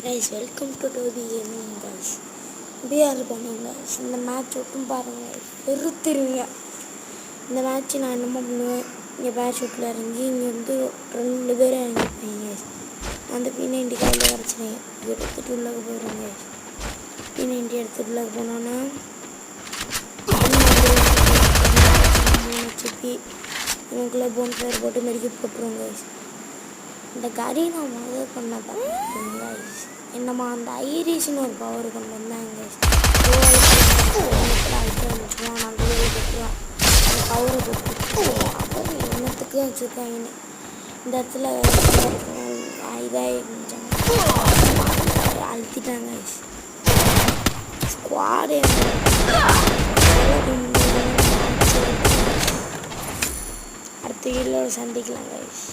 Guys welcome to டோபி gaming guys. PR பண்ணுங்க guys. இந்த மேட்ச் ஒட்டும் பாருங்கள், வெறுத்துருங்க. இந்த மேட்ச் நான் என்னமோ பண்ணுவேன், இங்கே பேட்ச் விட்டில் இறங்கி இங்கே வந்து 2 பேர் இறங்கிப்பேன் கைஸ். அந்த P90 கையில் கிடச்சினேன், எடுத்துகிட்டு உள்ளே போயிடுவேன் கைஸ். P90 எடுத்துகிட்டு உள்ளே போனோன்னா சிப்பி எனக்குள்ளே போன் ஃபயர் போட்டு மெடிக்கெட் போட்டுருவோம் கைஸ். இந்த கறி நான் முதல் பண்ணதான் கைஸ். என்னம்மா அந்த ஐரிஷ்னு ஒரு பவர் கொண்டு வந்தாங்க கைஸ். நான் அந்த போட்டுருவேன், அந்த பவரை போட்டு அப்புறம் என்னத்துக்கு வச்சுருக்காங்கன்னு இந்த இடத்துல இதாகி அழுத்திட்டாங்க கைஸ். ஸ்குவாடு அடுத்த வீடியோவில் சந்திக்கலாம் கைஸ்.